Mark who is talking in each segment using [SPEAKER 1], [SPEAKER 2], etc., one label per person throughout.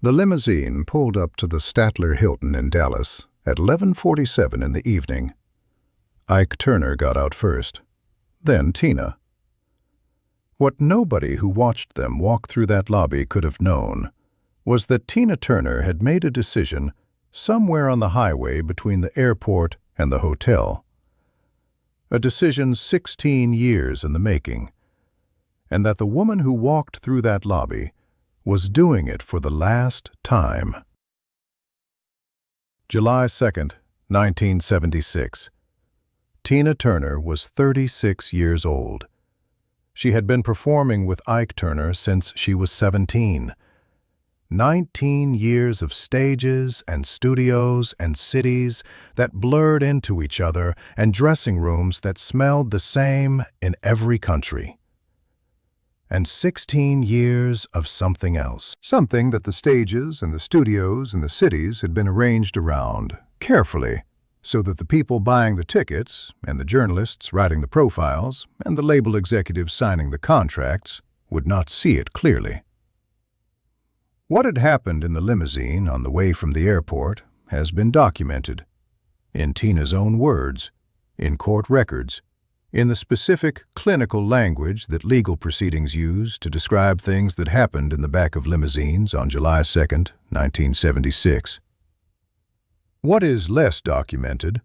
[SPEAKER 1] The limousine pulled up to the Statler Hilton in Dallas at 11:47 in the evening. Ike Turner got out first, then Tina. What nobody who watched them walk through that lobby could have known was that Tina Turner had made a decision somewhere on the highway between the airport and the hotel. A decision 16 years in the making, and that the woman who walked through that lobby was doing it for the last time. July 2nd, 1976. Tina Turner was 36 years old. She had been performing with Ike Turner since she was 17. 19 years of stages and studios and cities that blurred into each other and dressing rooms that smelled the same in every country. And 16 years of something else. Something that the stages and the studios and the cities had been arranged around, carefully, so that the people buying the tickets, and the journalists writing the profiles, and the label executives signing the contracts would not see it clearly. What had happened in the limousine on the way from the airport has been documented, in Tina's own words, in court records, in the specific clinical language that legal proceedings use to describe things that happened in the back of limousines on July 2nd, 1976. What is less documented,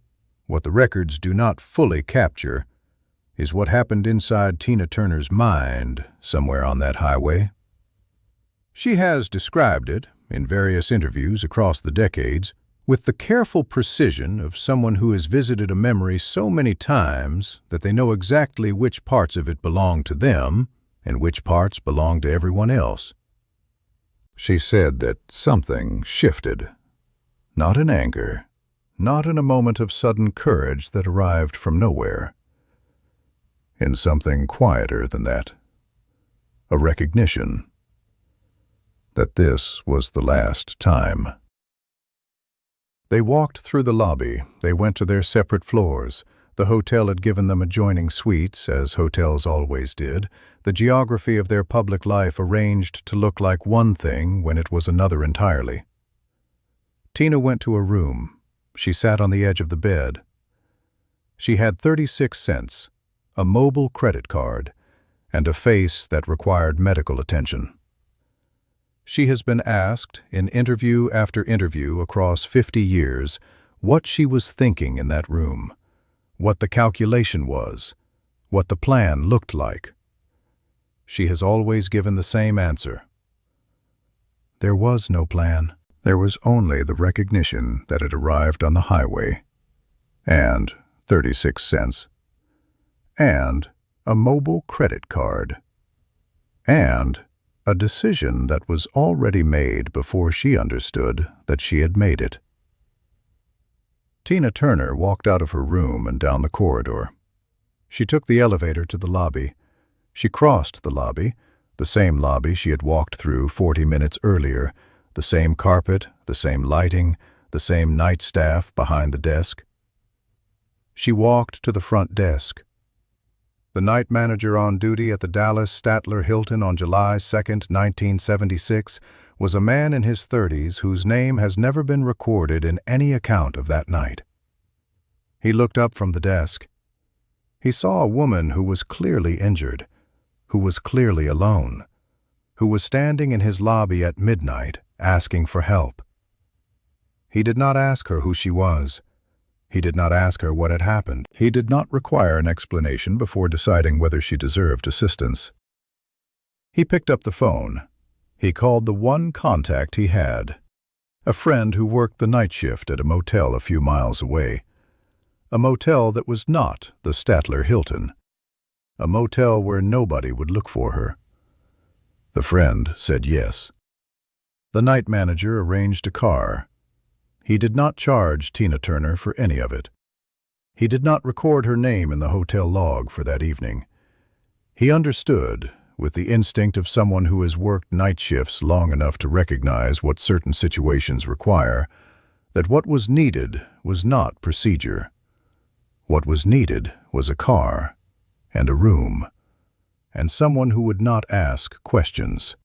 [SPEAKER 1] what the records do not fully capture, is what happened inside Tina Turner's mind somewhere on that highway. She has described it, in various interviews across the decades, with the careful precision of someone who has visited a memory so many times that they know exactly which parts of it belong to them and which parts belong to everyone else. She said that something shifted, not in anger, not in a moment of sudden courage that arrived from nowhere, in something quieter than that, a recognition that this was the last time. They walked through the lobby. They went to their separate floors. The hotel had given them adjoining suites, as hotels always did, the geography of their public life arranged to look like one thing when it was another entirely. Tina went to a room. She sat on the edge of the bed. She had 36 cents, a Mobil credit card, and a face that required medical attention. She has been asked, in interview after interview across 50 years, what she was thinking in that room, what the calculation was, what the plan looked like. She has always given the same answer. There was no plan. There was only the recognition that it arrived on the highway, and 36 cents, and a Mobil credit card, and a decision that was already made before she understood that she had made it. Tina Turner walked out of her room and down the corridor. She took the elevator to the lobby. She crossed the same lobby she had walked through 40 minutes earlier, the same carpet, the same lighting, the same night staff behind the desk. She walked to the front desk. The night manager on duty at the Dallas Statler Hilton on July 2nd, 1976, was a man in his 30s whose name has never been recorded in any account of that night. He looked up from the desk. He saw a woman who was clearly injured, who was clearly alone, who was standing in his lobby at midnight asking for help. He did not ask her who she was. He did not ask her what had happened. He did not require an explanation before deciding whether she deserved assistance. He picked up the phone. He called the one contact he had, a friend who worked the night shift at a motel a few miles away, a motel that was not the Statler Hilton, a motel where nobody would look for her. The friend said yes. The night manager arranged a car. He did not charge Tina Turner for any of it. He did not record her name in the hotel log for that evening. He understood, with the instinct of someone who has worked night shifts long enough to recognize what certain situations require, that what was needed was not procedure. What was needed was a car, and a room, and someone who would not ask questions.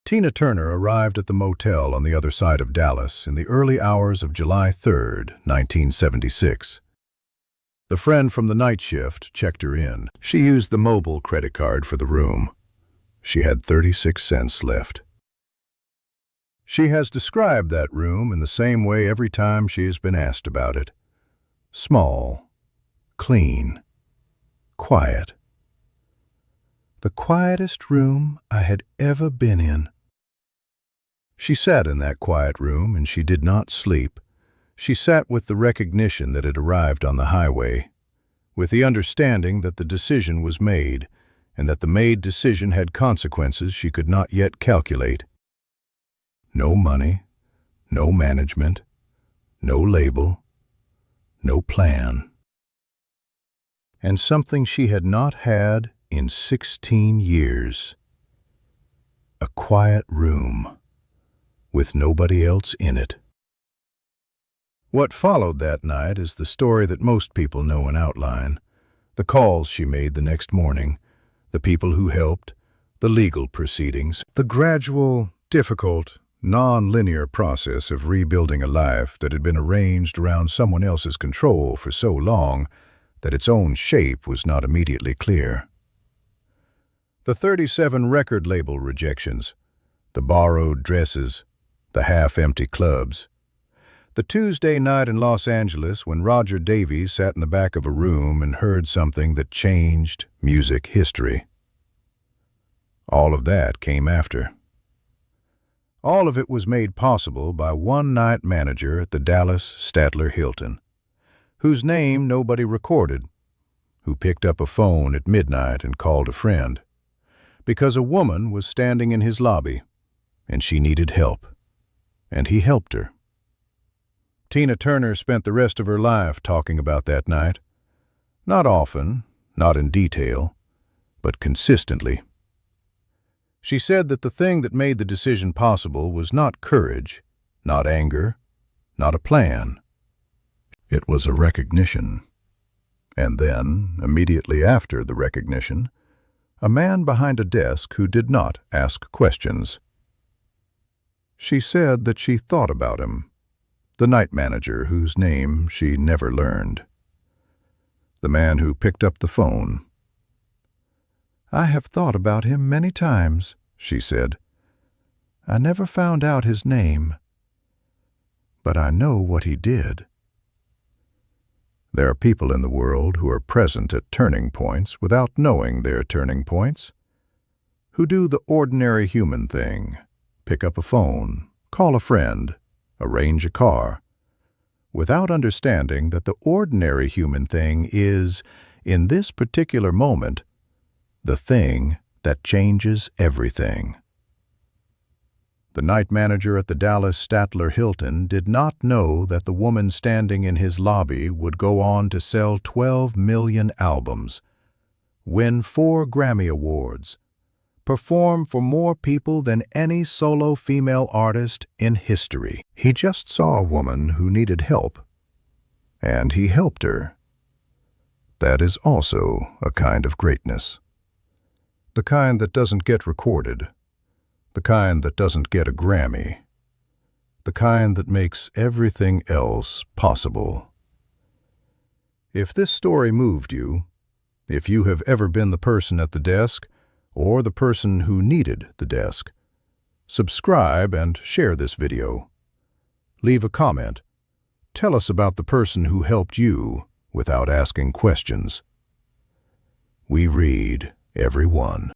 [SPEAKER 1] Tina Turner arrived at the motel on the other side of Dallas in the early hours of July 3, 1976. The friend from the night shift checked her in. She used the Mobil credit card for the room. She had 36 cents left. She has described that room in the same way every time she has been asked about it. Small, clean, quiet. The quietest room I had ever been in. She sat in that quiet room and she did not sleep. She sat with the recognition that it arrived on the highway, with the understanding that the decision was made and that the made decision had consequences she could not yet calculate. No money, no management, no label, no plan. And something she had not had in 16 years. A quiet room with nobody else in it. What followed that night is the story that most people know in outline. The calls she made the next morning, the people who helped, the legal proceedings, the gradual, difficult, non-linear process of rebuilding a life that had been arranged around someone else's control for so long that its own shape was not immediately clear. The 37 record label rejections, the borrowed dresses, the half-empty clubs. The Tuesday night in Los Angeles when Roger Davies sat in the back of a room and heard something that changed music history. All of that came after. All of it was made possible by one night manager at the Dallas Statler Hilton, whose name nobody recorded, who picked up a phone at midnight and called a friend, because a woman was standing in his lobby and she needed help. And he helped her. Tina Turner spent the rest of her life talking about that night. Not often, not in detail, but consistently. She said that the thing that made the decision possible was not courage, not anger, not a plan. It was a recognition. And then, immediately after the recognition, a man behind a desk who did not ask questions. She said that she thought about him, the night manager whose name she never learned. The man who picked up the phone. "I have thought about him many times," she said. "I never found out his name, but I know what he did." There are people in the world who are present at turning points without knowing they're turning points, who do the ordinary human thing. Pick up a phone, call a friend, arrange a car, without understanding that the ordinary human thing is, in this particular moment, the thing that changes everything. The night manager at the Dallas Statler Hilton did not know that the woman standing in his lobby would go on to sell 12 million albums, win 4 Grammy Awards, perform for more people than any solo female artist in history. He just saw a woman who needed help, and he helped her. That is also a kind of greatness. The kind that doesn't get recorded, the kind that doesn't get a Grammy, the kind that makes everything else possible. If this story moved you, if you have ever been the person at the desk, or the person who needed the desk, subscribe and share this video. Leave a comment. Tell us about the person who helped you without asking questions. We read every one.